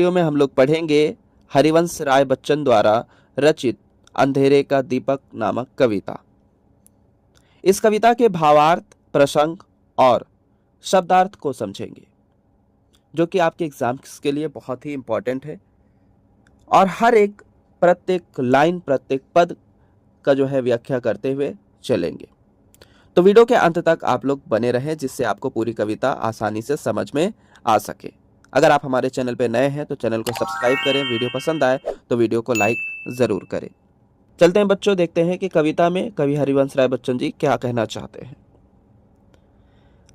Video में हम लोग पढ़ेंगे हरिवंश राय बच्चन द्वारा रचित अंधेरे का दीपक नामक कविता। इस कविता के भावार्थ, प्रसंग और शब्दार्थ को समझेंगे, जो कि आपके एग्जाम्स के लिए बहुत ही इंपॉर्टेंट है और हर एक प्रत्येक लाइन, प्रत्येक पद का जो है व्याख्या करते हुए चलेंगे। तो वीडियो के अंत तक आप लोग बने रहें, जिससे आपको पूरी कविता आसानी से समझ में आ सके। अगर आप हमारे चैनल पे नए हैं तो चैनल को सब्सक्राइब करें, वीडियो पसंद आए तो वीडियो को लाइक ज़रूर करें। चलते हैं बच्चों, देखते हैं कि कविता में कवि हरिवंश राय बच्चन जी क्या कहना चाहते हैं।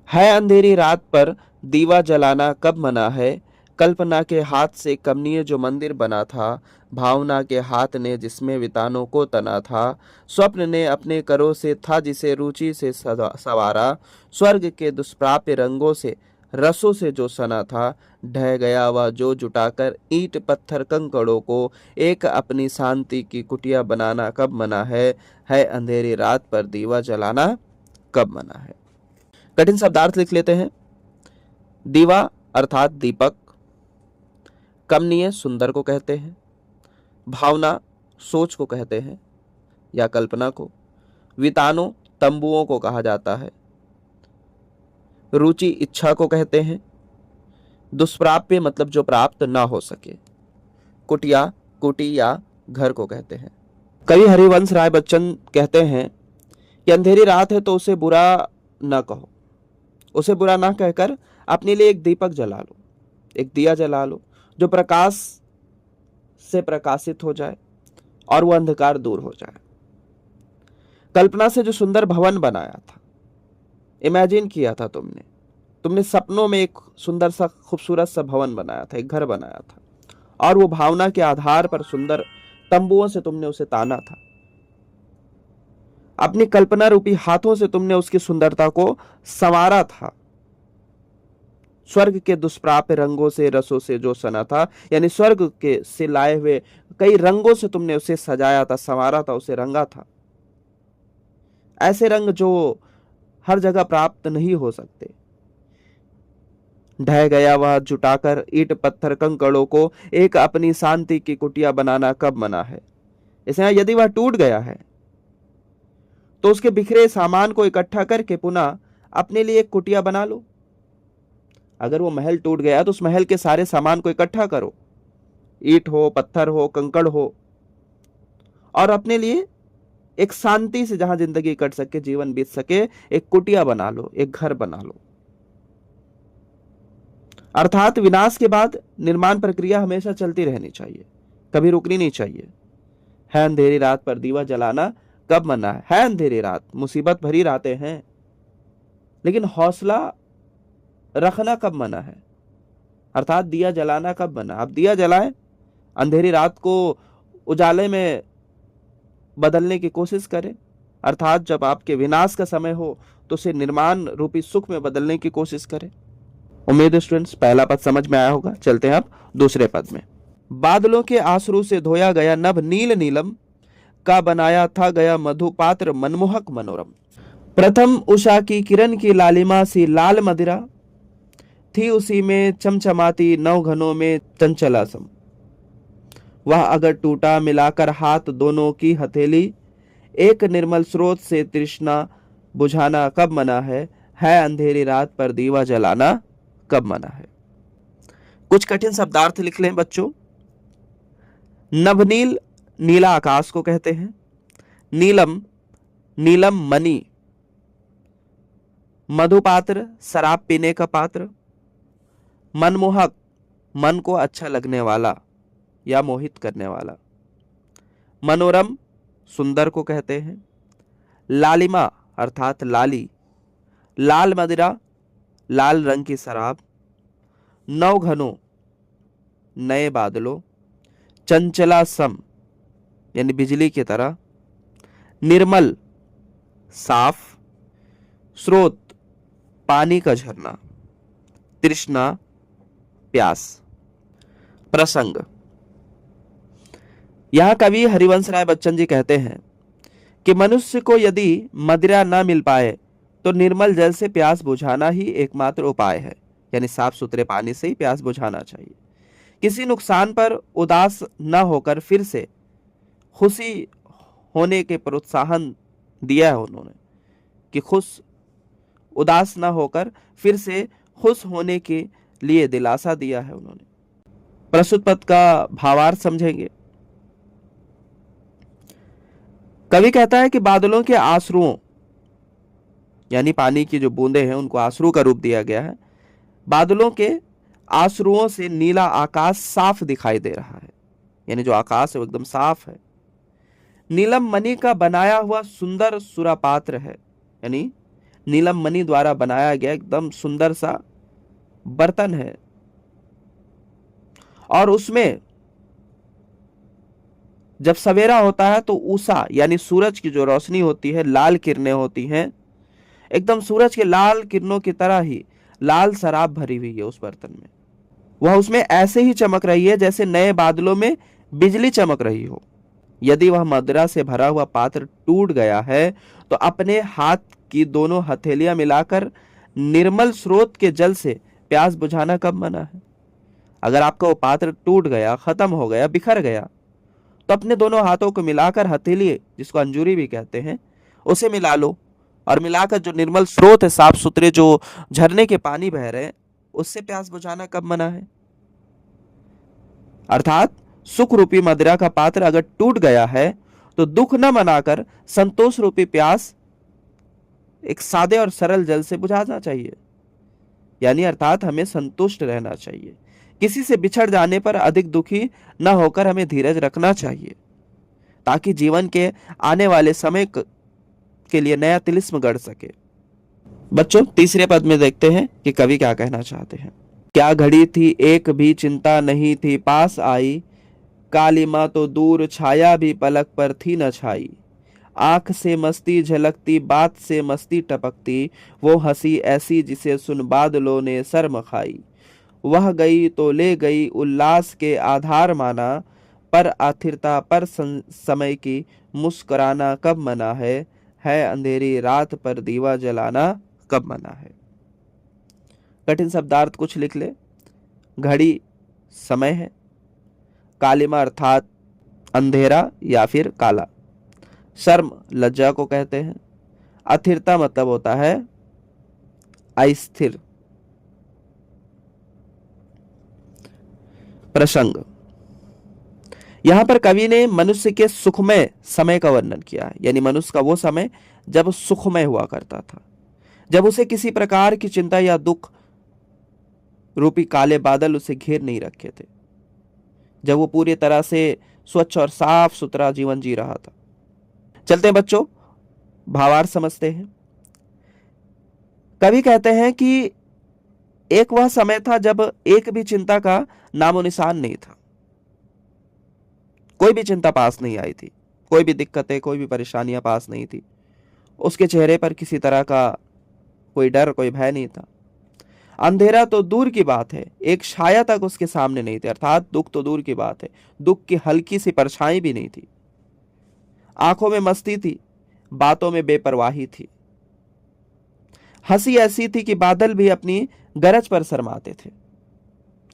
है अंधेरी रात पर दीवा जलाना कब मना है, कल्पना के हाथ से कमनीय जो मंदिर बना था, भावना के हाथ ने जिसमें वितानों को तना था, स्वप्न ने अपने करों से था जिसे रुचि से सवारा, स्वर्ग के दुष्प्राप्य रंगों से रसों से जो सना था, ढह गया वह जो जुटाकर ईंट पत्थर कंकड़ों को एक अपनी शांति की कुटिया बनाना कब मना है अंधेरी रात पर दीवा जलाना कब मना है। कठिन शब्दार्थ लिख लेते हैं। दीवा अर्थात दीपक, कमनीय सुंदर को कहते हैं, भावना सोच को कहते हैं या कल्पना को, वितानों तंबुओं को कहा जाता है, रुचि इच्छा को कहते हैं, दुष्प्राप्य मतलब जो प्राप्त ना हो सके, कुटिया कुटी या घर को कहते हैं। कवि हरिवंश राय बच्चन कहते हैं कि अंधेरी रात है तो उसे बुरा ना कहो, उसे बुरा ना कहकर अपने लिए एक दीपक जला लो, एक दिया जला लो जो प्रकाश से प्रकाशित हो जाए और वो अंधकार दूर हो जाए। कल्पना से जो सुंदर भवन बनाया था, इमेजिन किया था तुमने सपनों में एक सुंदर सा खूबसूरत सा भवन बनाया था, एक घर बनाया था, और वो भावना के आधार पर सुंदर तंबुओं से तुमने उसे ताना था। अपनी कल्पना रूपी हाथों से तुमने उसकी सुंदरता को संवारा था। स्वर्ग के दुष्प्राप्य रंगों से रसों से जो सना था, यानी स्वर्ग के से लाए हुए कई रंगों से तुमने उसे सजाया था, संवारा था, उसे रंगा था। ऐसे रंग जो हर जगह प्राप्त नहीं हो सकते। ढह गया वह जुटाकर ईंट पत्थर कंकड़ों को एक अपनी शांति की कुटिया बनाना कब मना है। इसलिए यदि वह टूट गया है तो उसके बिखरे सामान को इकट्ठा करके पुनः अपने लिए एक कुटिया बना लो। अगर वो महल टूट गया तो उस महल के सारे सामान को इकट्ठा करो, ईंट हो, पत्थर हो, कंकड़ हो, और अपने लिए एक शांति से जहां जिंदगी कट सके, जीवन बीत सके, एक कुटिया बना लो, एक घर बना लो। अर्थात विनाश के बाद निर्माण प्रक्रिया हमेशा चलती रहनी चाहिए, कभी रुकनी नहीं चाहिए। है अंधेरी रात पर दीवा जलाना कब मना है अंधेरी रात, मुसीबत भरी रातें हैं, लेकिन हौसला रखना कब मना है, अर्थात दिया जलाना कब मना। आप दिया जलाएं, अंधेरी रात को उजाले में बदलने की कोशिश करें, अर्थात जब आपके विनाश का समय हो तो उसे निर्माण रूपी सुख में बदलने की कोशिश करें। उम्मीद है स्टूडेंट्स पहला पद समझ में आया होगा। चलते हैं अब दूसरे पद में। बादलों के आंसू से धोया गया नभ नील नीलम का बनाया था गया मधुपात्र मनमोहक मनोरम। प्रथम उषा की किरण की लालिमा सी लाल मदिरा थी उसी में चमचमाती नौ घनों में चंचला सम। वह अगर टूटा मिलाकर हाथ दोनों की हथेली, एक निर्मल स्रोत से तृष्णा बुझाना कब मना है अंधेरी रात पर दीवा जलाना कब मना है। कुछ कठिन शब्दार्थ लिख लें बच्चों। नभनील नीला आकाश को कहते हैं, नीलम नीलम मणि, मधुपात्र शराब पीने का पात्र, मनमोहक मन को अच्छा लगने वाला या मोहित करने वाला, मनोरम सुंदर को कहते हैं, लालिमा अर्थात लाली, लाल मदिरा लाल रंग की शराब, नौ घनों नए बादलों, चंचला सम यानी बिजली की तरह, निर्मल साफ, स्रोत पानी का झरना, तृष्णा प्यास। प्रसंग। यहां कवि हरिवंश राय बच्चन जी कहते हैं कि मनुष्य को यदि मदिरा न मिल पाए तो निर्मल जल से प्यास बुझाना ही एकमात्र उपाय है, यानी साफ सुथरे पानी से ही प्यास बुझाना चाहिए। किसी नुकसान पर उदास न होकर फिर से खुशी होने के प्रोत्साहन दिया है उन्होंने, कि उदास न होकर फिर से खुश होने के लिए दिलासा दिया है उन्होंने। प्रस्तुत पद का भावार्थ समझेंगे। कवि कहता है कि बादलों के आंसुओं, यानी पानी की जो बूंदे हैं उनको आंसू का रूप दिया गया है, बादलों के आंसुओं से नीला आकाश साफ दिखाई दे रहा है, यानी जो आकाश है वो एकदम साफ है। नीलम मणि का बनाया हुआ सुंदर सुरापात्र है, यानी नीलम मणि द्वारा बनाया गया एकदम सुंदर सा बर्तन है, और उसमें जब सवेरा होता है तो उषा यानी सूरज की जो रोशनी होती है, लाल किरणें होती हैं, एकदम सूरज के लाल किरणों की तरह ही लाल शराब भरी हुई है उस बर्तन में। वह उसमें ऐसे ही चमक रही है जैसे नए बादलों में बिजली चमक रही हो। यदि वह मदिरा से भरा हुआ पात्र टूट गया है तो अपने हाथ की दोनों हथेलियां मिलाकर निर्मल स्रोत के जल से प्यास बुझाना कब मना है। अगर आपका वो पात्र टूट गया, खत्म हो गया, बिखर गया, तो अपने दोनों हाथों को मिलाकर हथेली, जिसको अंजूरी भी कहते हैं, उसे मिला लो, और मिलाकर जो निर्मल स्रोत है, साफ सुथरे जो झरने के पानी बह रहे हैं, उससे प्यास बुझाना कब मना है। अर्थात सुख रूपी मदिरा का पात्र अगर टूट गया है तो दुख न मनाकर संतोष रूपी प्यास एक सादे और सरल जल से बुझाना चाहिए, यानी अर्थात हमें संतुष्ट रहना चाहिए। किसी से बिछड़ जाने पर अधिक दुखी न होकर हमें धीरज रखना चाहिए, ताकि जीवन के आने वाले समय के लिए नया तिलिस्म गढ़ सके। बच्चों, तीसरे पद में देखते हैं कि कवि क्या कहना चाहते हैं। क्या घड़ी थी एक भी चिंता नहीं थी पास आई, काली माँ तो दूर छाया भी पलक पर थी न छाई। आंख से मस्ती झलकती बात से मस्ती टपकती, वो हंसी ऐसी जिसे सुन बादलों ने शर्म खाई। वह गई तो ले गई उल्लास के आधार माना, पर आथिरता पर समय की मुस्कुराना कब मना है अंधेरी रात पर दीवा जलाना कब मना है। कठिन शब्दार्थ कुछ लिख ले। घड़ी समय है, कालिमा अर्थात अंधेरा या फिर काला, शर्म लज्जा को कहते हैं, अस्थिरता मतलब होता है अस्थिर। प्रसंग, यहां पर कवि ने मनुष्य के सुखमय समय का वर्णन किया है, यानी मनुष्य का वो समय जब सुखमय हुआ करता था, जब उसे किसी प्रकार की चिंता या दुख रूपी काले बादल उसे घेर नहीं रखे थे, जब वो पूरी तरह से स्वच्छ और साफ सुथरा जीवन जी रहा था। चलते हैं बच्चों, भावार्थ समझते हैं। कवि कहते हैं कि एक वह समय था जब एक भी चिंता का नामो निशान नहीं था, कोई भी चिंता पास नहीं आई थी, कोई भी दिक्कतें, कोई भी परेशानियां पास नहीं थी। उसके चेहरे पर किसी तरह का कोई डर, कोई भय नहीं था। अंधेरा तो दूर की बात है, एक छाया तक उसके सामने नहीं थी, अर्थात दुख तो दूर की बात है, दुख की हल्की सी परछाई भी नहीं थी। आंखों में मस्ती थी, बातों में बेपरवाही थी। हंसी ऐसी थी कि बादल भी अपनी गरज पर शर्माते थे।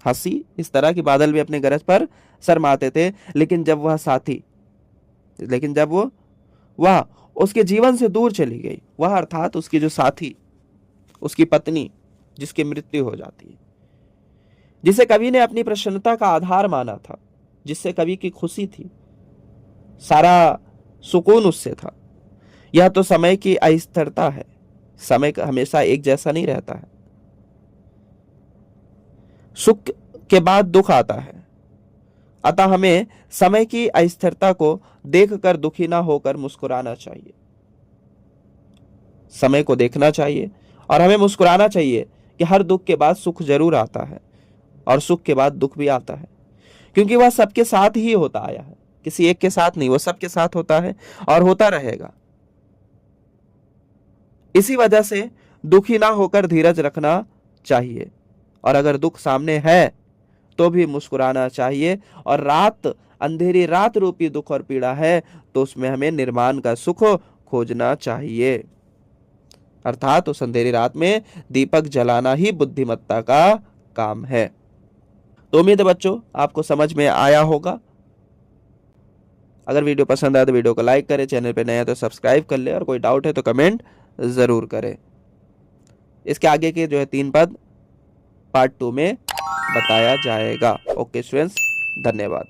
हंसी इस तरह की बादल भी अपने गरज पर शर्माते थे, लेकिन जब वह उसके जीवन से दूर चली गई, वह अर्थात उसकी जो साथी, उसकी पत्नी, जिसकी मृत्यु हो जाती है, जिसे कवि ने अपनी प्रसन्नता का आधार माना था, जिससे कवि की खुशी थी, सारा सुकून उससे था। यह तो समय की अस्थिरता है, समय हमेशा एक जैसा नहीं रहता है। सुख के बाद दुख आता है, अतः हमें समय की अस्थिरता को देखकर दुखी ना होकर मुस्कुराना चाहिए। समय को देखना चाहिए और हमें मुस्कुराना चाहिए कि हर दुख के बाद सुख जरूर आता है और सुख के बाद दुख भी आता है, क्योंकि वह सबके साथ ही होता आया है, किसी एक के साथ नहीं, वो सबके साथ होता है और होता रहेगा। इसी वजह से दुखी ना होकर धीरज रखना चाहिए, और अगर दुख सामने है तो भी मुस्कुराना चाहिए। और रात, अंधेरी रात रूपी दुख और पीड़ा है तो उसमें हमें निर्माण का सुख खोजना चाहिए, अर्थात उस अंधेरी रात में दीपक जलाना ही बुद्धिमत्ता का काम है। तो उम्मीद है बच्चों आपको समझ में आया होगा। अगर वीडियो पसंद आए तो वीडियो को लाइक करें, चैनल पे नया है तो सब्सक्राइब कर ले, और कोई डाउट है तो कमेंट ज़रूर करें। इसके आगे के जो है 3 पद पार्ट 2 में बताया जाएगा। ओके स्टूडेंट्स, धन्यवाद।